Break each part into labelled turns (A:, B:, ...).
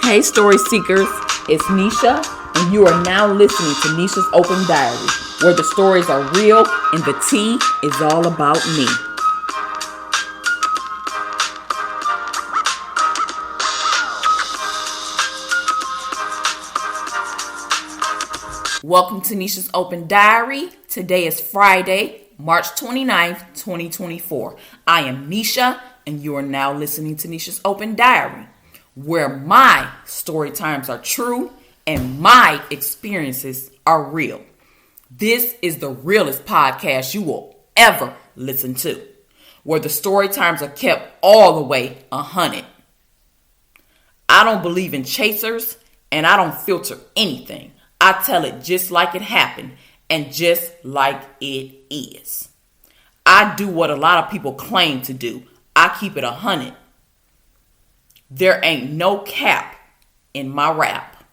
A: Hey, story seekers, it's Nisha, and you are now listening to Nisha's Open Diary, where the stories are real and the tea is all about me. Welcome to Nisha's Open Diary. Today is Friday, March 29th, 2024. I am Nisha, and you are now listening to Nisha's Open Diary, where my story times are true and my experiences are real. This is the realest podcast you will ever listen to, where the story times are kept all the way 100. I don't believe in chasers, and I don't filter anything. I tell it just like it happened and just like it is. I do what a lot of people claim to do. I keep it 100. There ain't no cap in my rap.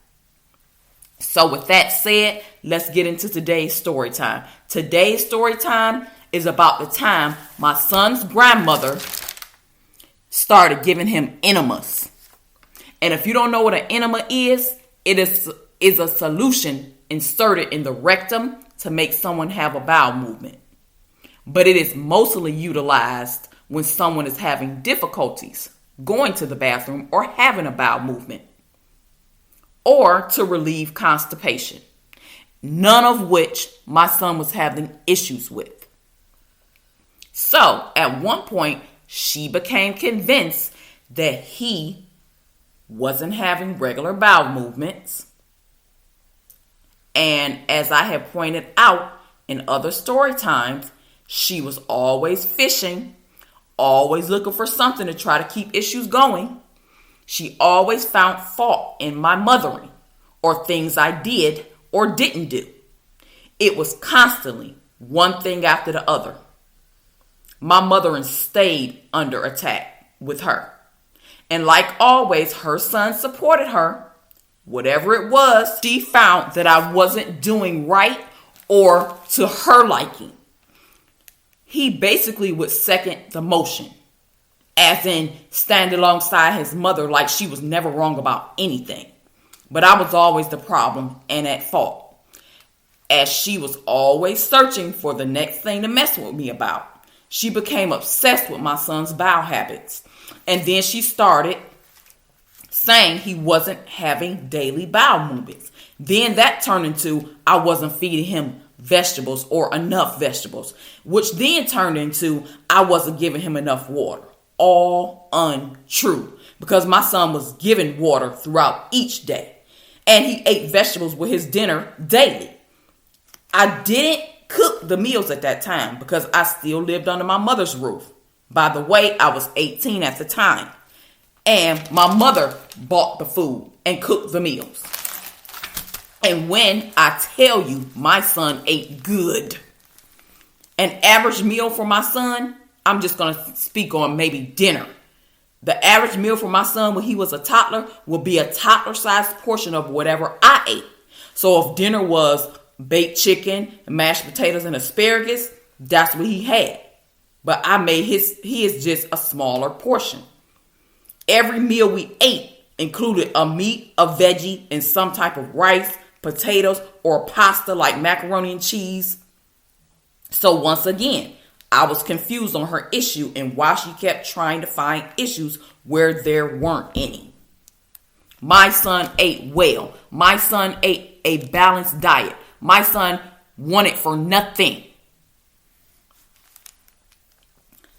A: So with that said, let's get into today's story time. Today's story time is about the time my son's grandmother started giving him enemas. And if you don't know what an enema is, it is a solution inserted in the rectum to make someone have a bowel movement. But it is mostly utilized when someone is having difficulties going to the bathroom or having a bowel movement, or to relieve constipation, none of which my son was having issues with. So at one point, she became convinced that he wasn't having regular bowel movements. And as I have pointed out in other story times, she was always fishing, always looking for something to try to keep issues going. She always found fault in my mothering or things I did or didn't do. It was constantly one thing after the other. My mothering stayed under attack with her. And like always, her son supported her. Whatever it was, she found that I wasn't doing right or to her liking. He basically would second the motion, as in stand alongside his mother like she was never wrong about anything. But I was always the problem and at fault, as she was always searching for the next thing to mess with me about. She became obsessed with my son's bowel habits, and then she started saying he wasn't having daily bowel movements. Then that turned into I wasn't feeding him vegetables or enough vegetables, which then turned into I wasn't giving him enough water. All untrue, because my son was given water throughout each day, and he ate vegetables with his dinner daily. I didn't cook the meals at that time because I still lived under my mother's roof. By the way, I was 18 at the time, and my mother bought the food and cooked the meals. And when I tell you my son ate good, an average meal for my son, I'm just going to speak on maybe dinner. The average meal for my son when he was a toddler would be a toddler-sized portion of whatever I ate. So if dinner was baked chicken, mashed potatoes, and asparagus, that's what he had. But I made his just a smaller portion. Every meal we ate included a meat, a veggie, and some type of rice, potatoes, or pasta like macaroni and cheese. So once again, I was confused on her issue and why she kept trying to find issues where there weren't any. My son ate well. My son ate a balanced diet. My son wanted for nothing.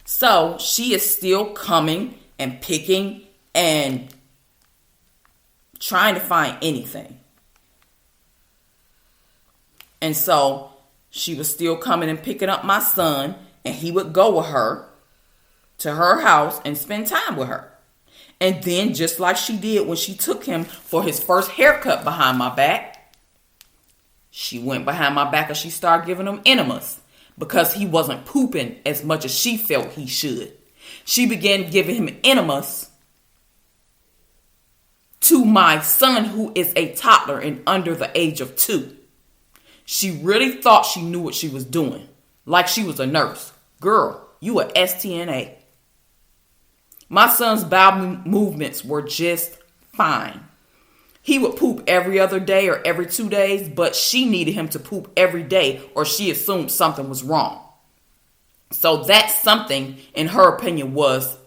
A: So she is still coming and picking and trying to find anything. And so she was still coming and picking up my son, and he would go with her to her house and spend time with her. And then, just like she did when she took him for his first haircut behind my back, she went behind my back and she started giving him enemas because he wasn't pooping as much as she felt he should. She began giving him enemas to my son, who is a toddler and under the age of 2. She really thought she knew what she was doing, like she was a nurse. Girl, you a STNA. My son's bowel movements were just fine. He would poop every other day or every 2 days, but she needed him to poop every day or she assumed something was wrong. So that something, in her opinion, was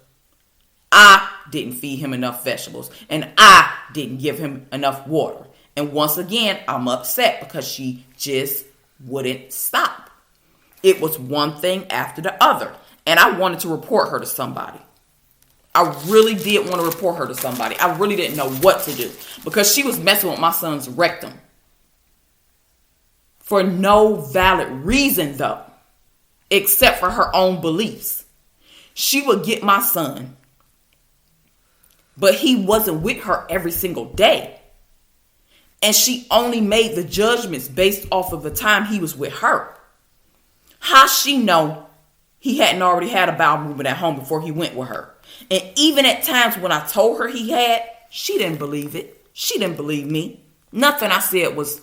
A: I didn't feed him enough vegetables and I didn't give him enough water. And once again, I'm upset because she just wouldn't stop. It was one thing after the other. And I wanted to report her to somebody. I really did want to report her to somebody. I really didn't know what to do because she was messing with my son's rectum. For no valid reason, though, except for her own beliefs. She would get my son, but he wasn't with her every single day. And she only made the judgments based off of the time he was with her. How she know he hadn't already had a bowel movement at home before he went with her? And even at times when I told her he had, she didn't believe it. She didn't believe me. Nothing I said was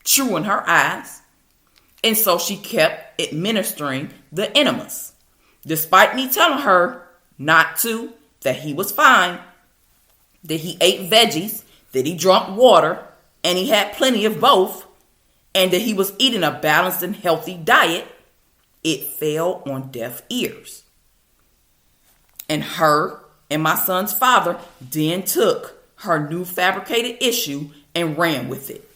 A: true in her eyes. And so she kept administering the enemas. Despite me telling her not to, that he was fine, that he ate veggies, that he drank water, and he had plenty of both, and that he was eating a balanced and healthy diet, it fell on deaf ears. And her and my son's father then took her new fabricated issue and ran with it.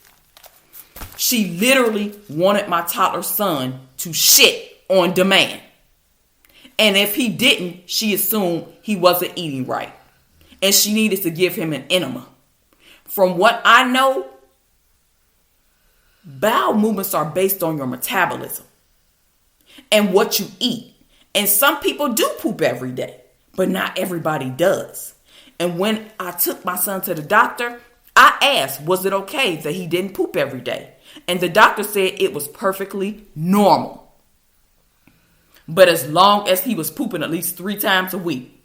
A: She literally wanted my toddler son to shit on demand. And if he didn't, she assumed he wasn't eating right. And she needed to give him an enema. From what I know, bowel movements are based on your metabolism and what you eat. And some people do poop every day, but not everybody does. And when I took my son to the doctor, I asked, was it okay that he didn't poop every day? And the doctor said it was perfectly normal. But as long as he was pooping at least 3 times a week.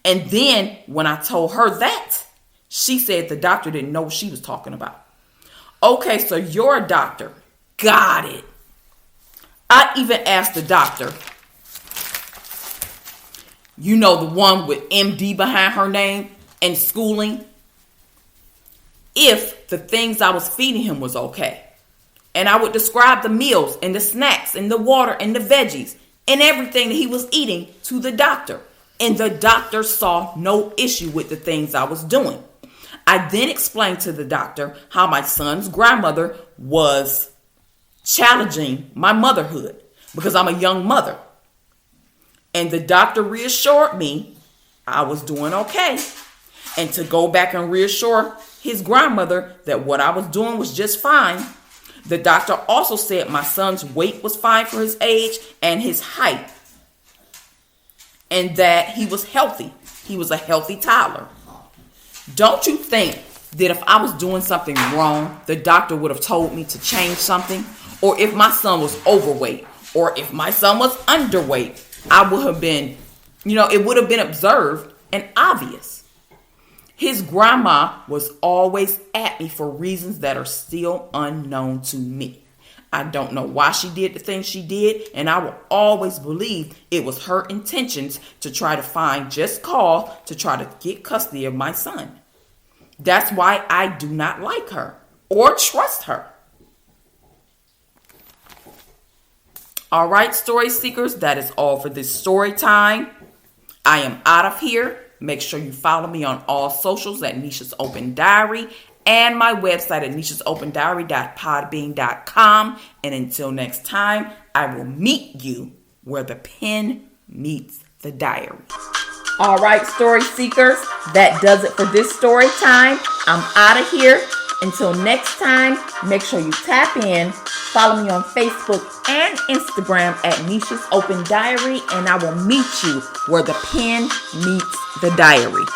A: And then when I told her that, she said the doctor didn't know what she was talking about. Okay, so you're a doctor. Got it. I even asked the doctor, you know, the one with MD behind her name and schooling, if the things I was feeding him was okay. And I would describe the meals and the snacks and the water and the veggies and everything that he was eating to the doctor. And the doctor saw no issue with the things I was doing. I then explained to the doctor how my son's grandmother was challenging my motherhood because I'm a young mother. And the doctor reassured me I was doing okay. And to go back and reassure his grandmother that what I was doing was just fine. The doctor also said my son's weight was fine for his age and his height. And that he was healthy. He was a healthy toddler. Don't you think that if I was doing something wrong, the doctor would have told me to change something? Or if my son was overweight, or if my son was underweight, I would have been, it would have been observed and obvious. His grandma was always at me for reasons that are still unknown to me. I don't know why she did the things she did, and I will always believe it was her intentions to try to find just cause to try to get custody of my son. That's why I do not like her or trust her. All right, story seekers, that is all for this story time. I am out of here. Make sure you follow me on all socials at Nisha's Open Diary and my website at nishasOpenDiary.podbean.com. And until next time, I will meet you where the pen meets the diary. All right, story seekers, that does it for this story time. I'm out of here. Until next time, make sure you tap in, follow me on Facebook and Instagram at Nisha's Open Diary, and I will meet you where the pen meets the diary.